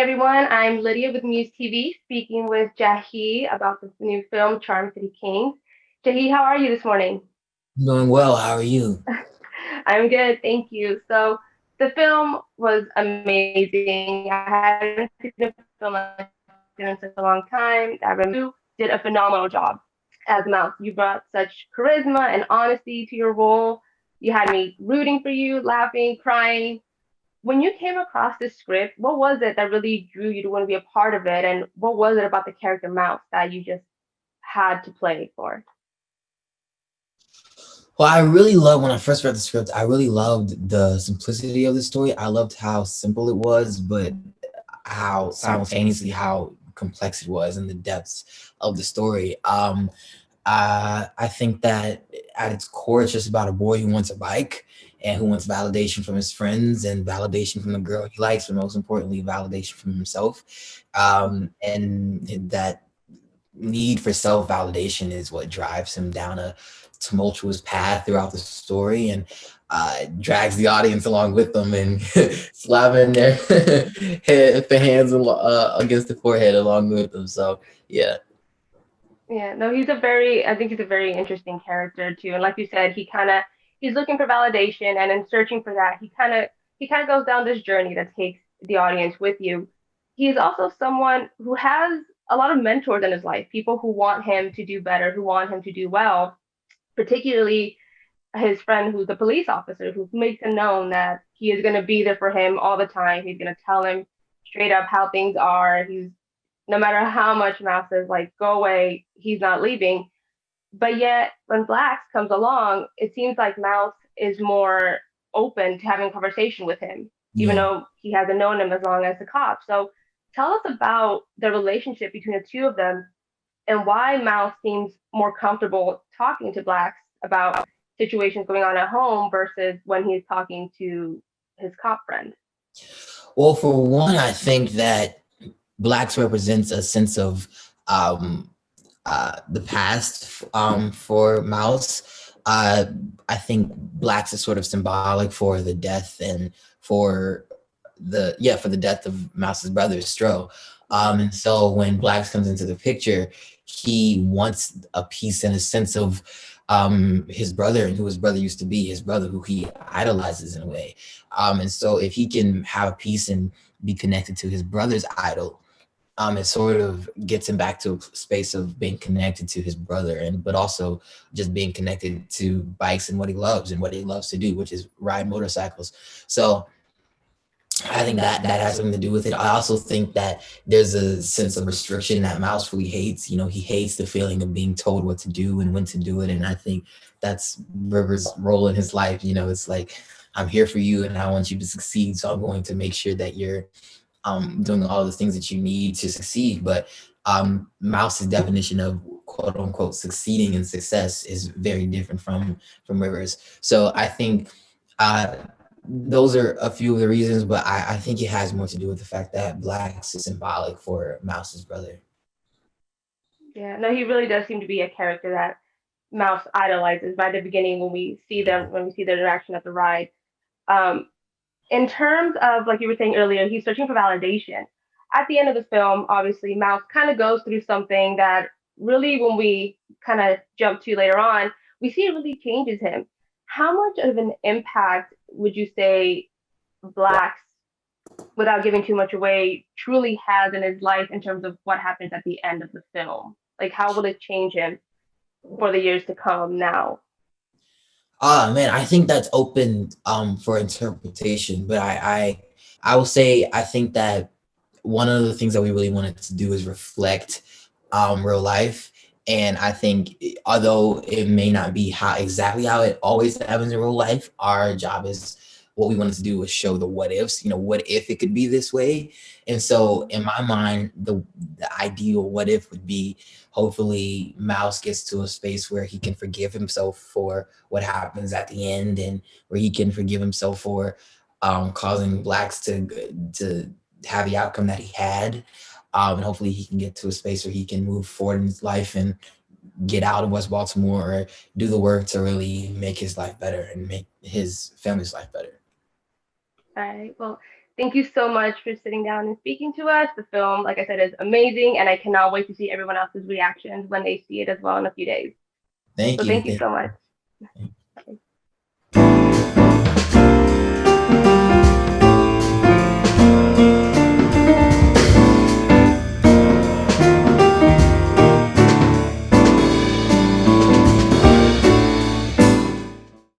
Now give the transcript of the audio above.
everyone, I'm Lydia with MUSE TV, speaking with Jahi about the new film Charm City Kings. Jahi, how are you this morning? Doing well. How are you? I'm good, thank you. So, the film was amazing. I haven't seen a film like this in such a long time. I remember you did a phenomenal job as Mouse. You brought such charisma and honesty to your role. You had me rooting for you, laughing, crying. When you came across this script, what was it that really drew you to want to be a part of it? And what was it about the character Mouse that you just had to play for? Well, I really love when I first read the script. I really loved the simplicity of the story. I loved how simple it was, but how simultaneously how complex it was and the depths of the story. I think that at its core, it's just about a boy who wants a bike and who wants validation from his friends and validation from the girl he likes, but most importantly, validation from himself. And that need for self validation is what drives him down a tumultuous path throughout the story and drags the audience along with them and slapping their their hands against the forehead along with them. So, yeah. Yeah, no, I think he's a very interesting character too. And like you said, he's looking for validation, and in searching for that, he kind of goes down this journey that takes the audience with you. He's also someone who has a lot of mentors in his life, people who want him to do better, who want him to do well, particularly his friend who's a police officer who makes him known that he is going to be there for him all the time. He's going to tell him straight up how things are. He's no matter how much Mouse says like go away, he's not leaving. But yet when Blax comes along, it seems like Mouse is more open to having a conversation with him, even Yeah. though he hasn't known him as long as the cop. So tell us about the relationship between the two of them and why Mouse seems more comfortable talking to Blax about situations going on at home versus when he's talking to his cop friend. Well, for one, I think that blacks represents a sense of um, the past for Mouse. I think blacks is sort of symbolic for the death and for for the death of Mouse's brother Stro. And so when blacks comes into the picture, he wants a piece and a sense of his brother and who his brother used to be, his brother who he idolizes in a way. And so if he can have a piece and be connected to his brother's idol, it sort of gets him back to a space of being connected to his brother and but also just being connected to bikes and what he loves to do, which is ride motorcycles. So I think that that has something to do with it. I also think that there's a sense of restriction that Mouse really hates. You know, he hates the feeling of being told what to do and when to do it. And I think that's River's role in his life. You know, it's like, I'm here for you and I want you to succeed. So I'm going to make sure that you're doing all the things that you need to succeed. But Mouse's definition of quote unquote succeeding and success is very different from Rivers. So I think uh, those are a few of the reasons, but I think it has more to do with the fact that Black's is symbolic for Mouse's brother. Yeah, no, he really does seem to be a character that Mouse idolizes by the beginning when we see their interaction at the ride. Um, in terms of like you were saying earlier, he's searching for validation. At the end of the film, obviously, Mouse kind of goes through something that really, when we kind of jump to later on, we see it really changes him. How much of an impact would you say Black's, without giving too much away, truly has in his life in terms of what happens at the end of the film? Like, how will it change him for the years to come now? Ah man, I think that's open for interpretation, but I will say I think that one of the things that we really wanted to do is reflect real life. And I think although it may not be how exactly how it always happens in real life, our job is what we wanted to do was show the what ifs. You know, what if it could be this way? And so in my mind, the ideal what if would be hopefully Mouse gets to a space where he can forgive himself for what happens at the end and where he can forgive himself for causing blacks to have the outcome that he had. And hopefully he can get to a space where he can move forward in his life and get out of West Baltimore or do the work to really make his life better and make his family's life better. All right. Well, Thank you so much for sitting down and speaking to us. The film, like I said, is amazing, and I cannot wait to see everyone else's reactions when they see it as well in a few days. Thank So you. thank you so much.